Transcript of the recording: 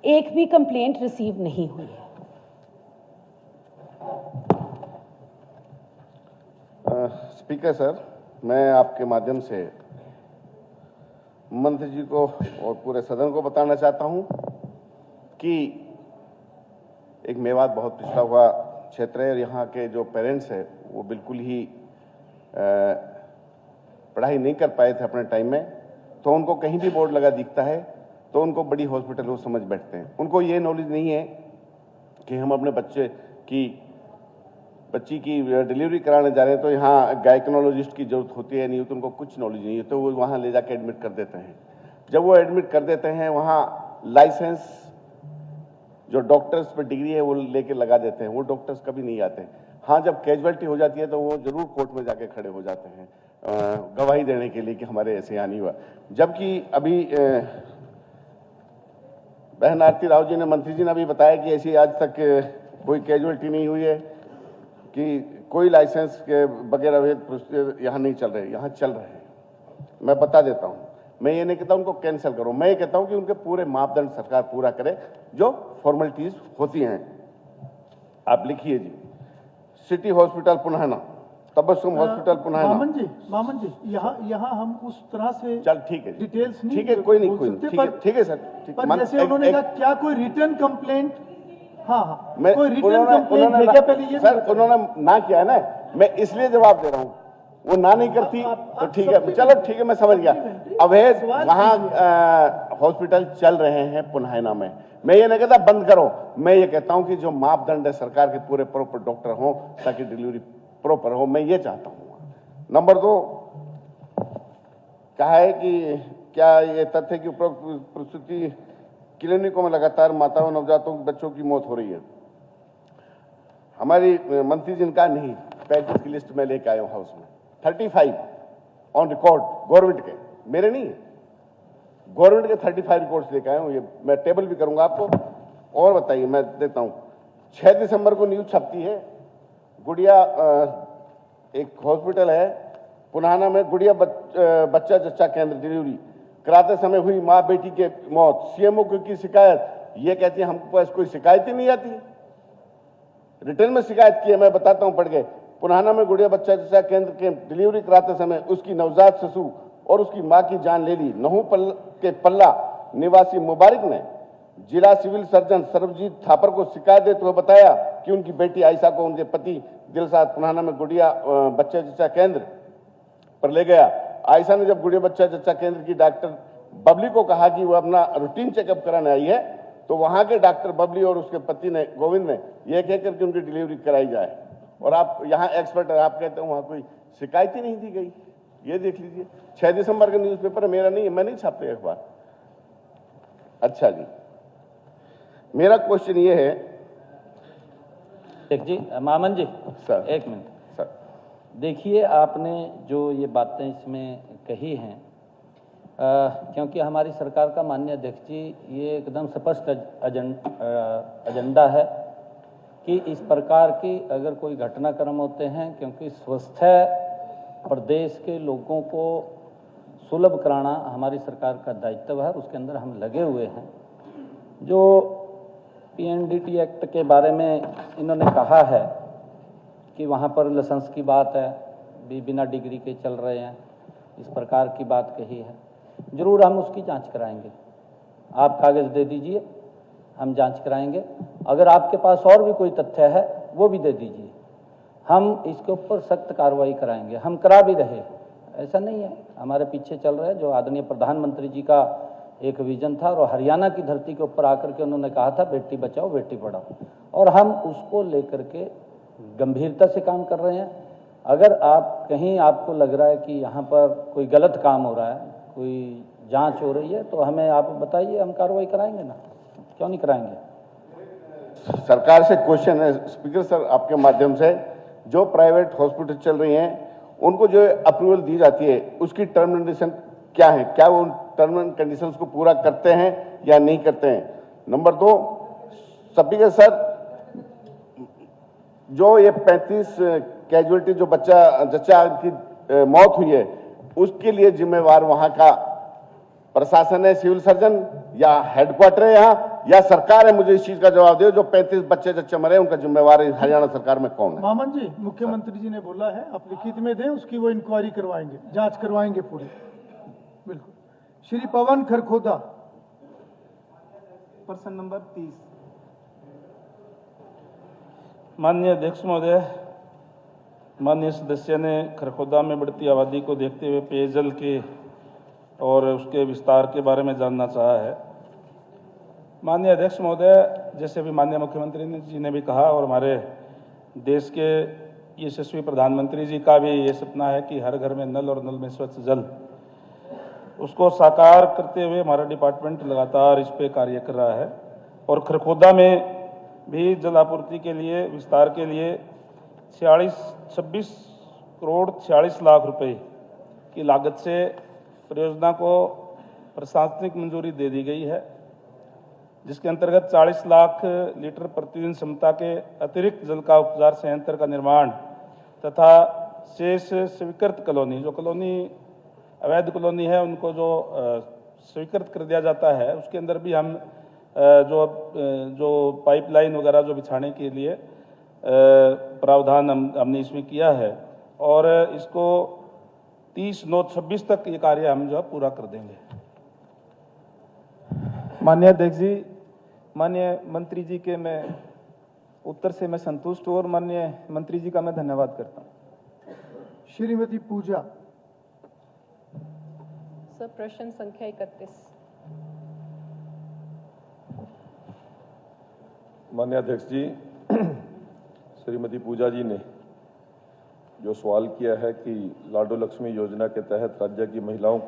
एक भी complaint receive नहीं हुई है। स्पीकर सर, मैं आपके माध्यम से मंत्री जी को और पूरे सदन को बताना चाहता हूं कि एक मेवात बहुत पिछड़ा हुआ क्षेत्र है और यहाँ के जो पेरेंट्स हैं वो बिल्कुल ही पढ़ाई नहीं कर पाए थे अपने टाइम में, तो उनको कहीं भी बोर्ड लगा दिखता है तो उनको बड़ी हॉस्पिटल वो समझ बैठते हैं। उनको ये नॉलेज नहीं है कि हम अपने बच्ची की डिलीवरी कराने जा रहे हैं तो यहाँ गायकोनोलॉजिस्ट की जरूरत होती है, नहीं तो उनको कुछ नॉलेज नहीं है, तो वो वहाँ ले जाके एडमिट कर देते हैं। जब वो एडमिट कर देते हैं वहाँ लाइसेंस जो डॉक्टर्स पर डिग्री है वो लेके लगा देते हैं, वो डॉक्टर्स कभी नहीं आते। हाँ, जब कैजुअलिटी हो जाती है तो वो जरूर कोर्ट में जाके खड़े हो जाते हैं गवाही देने के लिए कि हमारे ऐसे यहाँ नहीं हुआ। जबकि अभी बहन आरती राव जी ने, मंत्री जी ने अभी बताया कि ऐसी आज तक कोई कैजुअलिटी नहीं हुई है, कि कोई लाइसेंस के बगैर अवैध प्रोसीजर यहाँ नहीं चल रहे, यहाँ चल रहे हैं। मैं बता देता हूँ, मैं ये नहीं कहता उनको कैंसिल करो, मैं ये कहता हूँ कि उनके पूरे मापदंड सरकार पूरा करे जो फॉर्मेलिटीज होती हैं। आप लिखिए जी, city hospital Punhana, Tabassum hospital Punhana. Maman ji यहाँ हम उस तरह से चल ठीक है, डिटेल्स नहीं, ठीक है, कोई नहीं, ठीक है सर। पर जैसे उन्होंने कहा क्या कोई रिटर्न कंप्लेंट, हाँ मैं कोई रिटर्न कंप्लेंट है क्या? पहले ये सर उन्होंने ना किया है ना, मैं इसलिए जवाब दे रहा हूँ। वो ना नहीं करती तो ठीक है, चलो ठीक है, मैं समझ गया। अवैध वहां हॉस्पिटल चल रहे हैं पुन्हाना में, मैं ये नहीं कहता बंद करो, मैं ये कहता हूं कि जो मापदंड है सरकार के पूरे प्रॉपर डॉक्टर हो ताकि डिलीवरी प्रॉपर हो, मैं ये चाहता हूं। नंबर 2 कहा है कि क्या ये तथ्य कि उपरोक्त प्रसूति क्लिनिकों में लगातार माताओं नवजातों के बच्चों की मौत हो रही है। हमारी मंत्री जी ने कहा नहीं, 35 की लिस्ट में लेके आया हूं हाउस में, 35 ऑन रिकॉर्ड गवर्नमेंट के, मेरे नहीं है, गवर्नमेंट के 35 रिकॉर्ड्स लेके आया हूं। ये मैं टेबल भी करूंगा आपको। और बताइए, मैं देता हूं, 6 दिसंबर को न्यूज छपती है, गुड़िया एक हॉस्पिटल है पुन्हाना में, गुड़िया बच्चा जच्चा केंद्र डिलीवरी कराते समय हुई माँ बेटी के मौत, सीएमओ की शिकायत। ये कहती है हमको पास कोई शिकायत ही नहीं आती, रिटर्न में शिकायत की है, मैं बताता हूं, पढ़ गए। पुन्हाना में गुड़िया बच्चा जच्चा केंद्र के डिलीवरी कराते समय उसकी नवजात शिशु और उसकी मां की जान ले ली। नहू के पल्ला निवासी मुबारक ने जिला सिविल सर्जन सर्वजीत थापर को शिकायत देते हुए बताया कि उनकी बेटी आयशा को उनके पति दिलशाद पुन्हाना में गुड़िया बच्चा जच्चा केंद्र पर ले गया। आयशा ने जब गुड़िया बच्चा जच्चा केंद्र की डॉक्टर बबली को कहा कि वो अपना रूटीन चेकअप कराने आई है, तो वहां के डॉक्टर बबली और उसके पति ने गोविंद ने यह कहकर कि उनकी डिलीवरी कराई जाए। और आप यहाँ एक्सपर्ट है, आप कहते हैं वहां कोई शिकायत ही नहीं दी गई। ये देख लीजिए, 6 दिसंबर का न्यूज़पेपर है, मेरा नहीं है, मैं नहीं छापते अखबार। अच्छा जी, मेरा क्वेश्चन ये है। जी मामन जी सर, एक मिनट सर, देखिए, आपने जो ये बातें इसमें कही हैं, क्योंकि हमारी सरकार का माननीय अध्यक्ष जी ये एकदम स्पष्ट एजेंडा है कि इस प्रकार की अगर कोई घटनाक्रम होते हैं, क्योंकि स्वस्थ प्रदेश के लोगों को सुलभ कराना हमारी सरकार का दायित्व है, उसके अंदर हम लगे हुए हैं। जो पीएनडीटी एक्ट के बारे में इन्होंने कहा है कि वहाँ पर लाइसेंस की बात है, बिना डिग्री के चल रहे हैं, इस प्रकार की बात कही है, जरूर हम उसकी जांच कराएंगे। आप कागज़ दे दीजिए, हम जांच कराएंगे। अगर आपके पास और भी कोई तथ्य है वो भी दे दीजिए, हम इसके ऊपर सख्त कार्रवाई कराएंगे। हम करा भी रहे, ऐसा नहीं है, हमारे पीछे चल रहे हैं। जो आदरणीय प्रधानमंत्री जी का एक विजन था और हरियाणा की धरती के ऊपर आकर के उन्होंने कहा था बेटी बचाओ बेटी पढ़ाओ, और हम उसको लेकर के गंभीरता से काम कर रहे हैं। अगर आप कहीं आपको लग रहा है कि यहाँ पर कोई गलत काम हो रहा है, कोई जांच हो रही है, तो हमें आप बताइए, हम कार्रवाई कराएंगे ना, क्यों नहीं कराएंगे। सरकार से क्वेश्चन है स्पीकर सर, आपके माध्यम से, जो प्राइवेट हॉस्पिटल चल रही हैं उनको जो अप्रूवल दी जाती है उसकी टर्म एंड कंडीशन क्या है, क्या वो उन टर्म एंड कंडीशंस को पूरा करते हैं या नहीं करते हैं। नंबर 2, स्पीकर सर, जो ये 35 कैजुअलिटी जो बच्चा जच्चा की मौत हुई है, उसके लिए जिम्मेवार वहां का प्रशासन है, सिविल सर्जन या हेडक्वार्टर है यहाँ, या सरकार है मुझे इस चीज का जवाब दे, जो 35 बच्चे जच्चे मरे उनका जिम्मेवार हरियाणा सरकार में कौन है? मामन जी, मुख्यमंत्री जी ने बोला है आप लिखित में दें, उसकी वो इंक्वायरी करवाएंगे, जांच करवाएंगे पूरी। बिल्कुल। Shri Pawan Kharkhoda, person number 30। माननीय अध्यक्ष महोदय, माननीय सदस्य ने खरखोदा में बढ़ती आबादी को देखते हुए पेयजल के और उसके विस्तार के बारे में जानना चाहा है। माननीय अध्यक्ष महोदय, जैसे अभी माननीय मुख्यमंत्री जी ने भी कहा और हमारे देश के यशस्वी प्रधानमंत्री जी का भी ये सपना है कि हर घर में नल और नल में स्वच्छ जल, उसको साकार करते हुए हमारा डिपार्टमेंट लगातार इस पे कार्य कर रहा है। और खरखोदा में भी जल आपूर्ति के लिए विस्तार के लिए 26 करोड़ 46 लाख रुपए की लागत से परियोजना को प्रशासनिक मंजूरी दे दी गई है, जिसके अंतर्गत 40 लाख लीटर प्रतिदिन क्षमता के अतिरिक्त जल का उपचार संयंत्र का निर्माण तथा शेष स्वीकृत कॉलोनी, जो कॉलोनी अवैध कॉलोनी है, उनको जो स्वीकृत कर दिया जाता है, उसके अंदर भी हम जो पाइपलाइन वगैरह जो बिछाने के लिए प्रावधान हमने इसमें किया है और इसको 30/9/26 तक ये कार्य हम जो है पूरा कर देंगे। माननीय अध्यक्ष जी, माननीय मंत्री जी के मैं उत्तर से मैं संतुष्ट हूँ और माननीय मंत्री जी का मैं धन्यवाद करता हूँ। श्रीमती पूजा, सर प्रश्न संख्या 31। माननीय अध्यक्ष जी, श्रीमती पूजा जी ने जो सवाल किया है कि लाडो लक्ष्मी योजना के तहत राज्य की महिलाओं को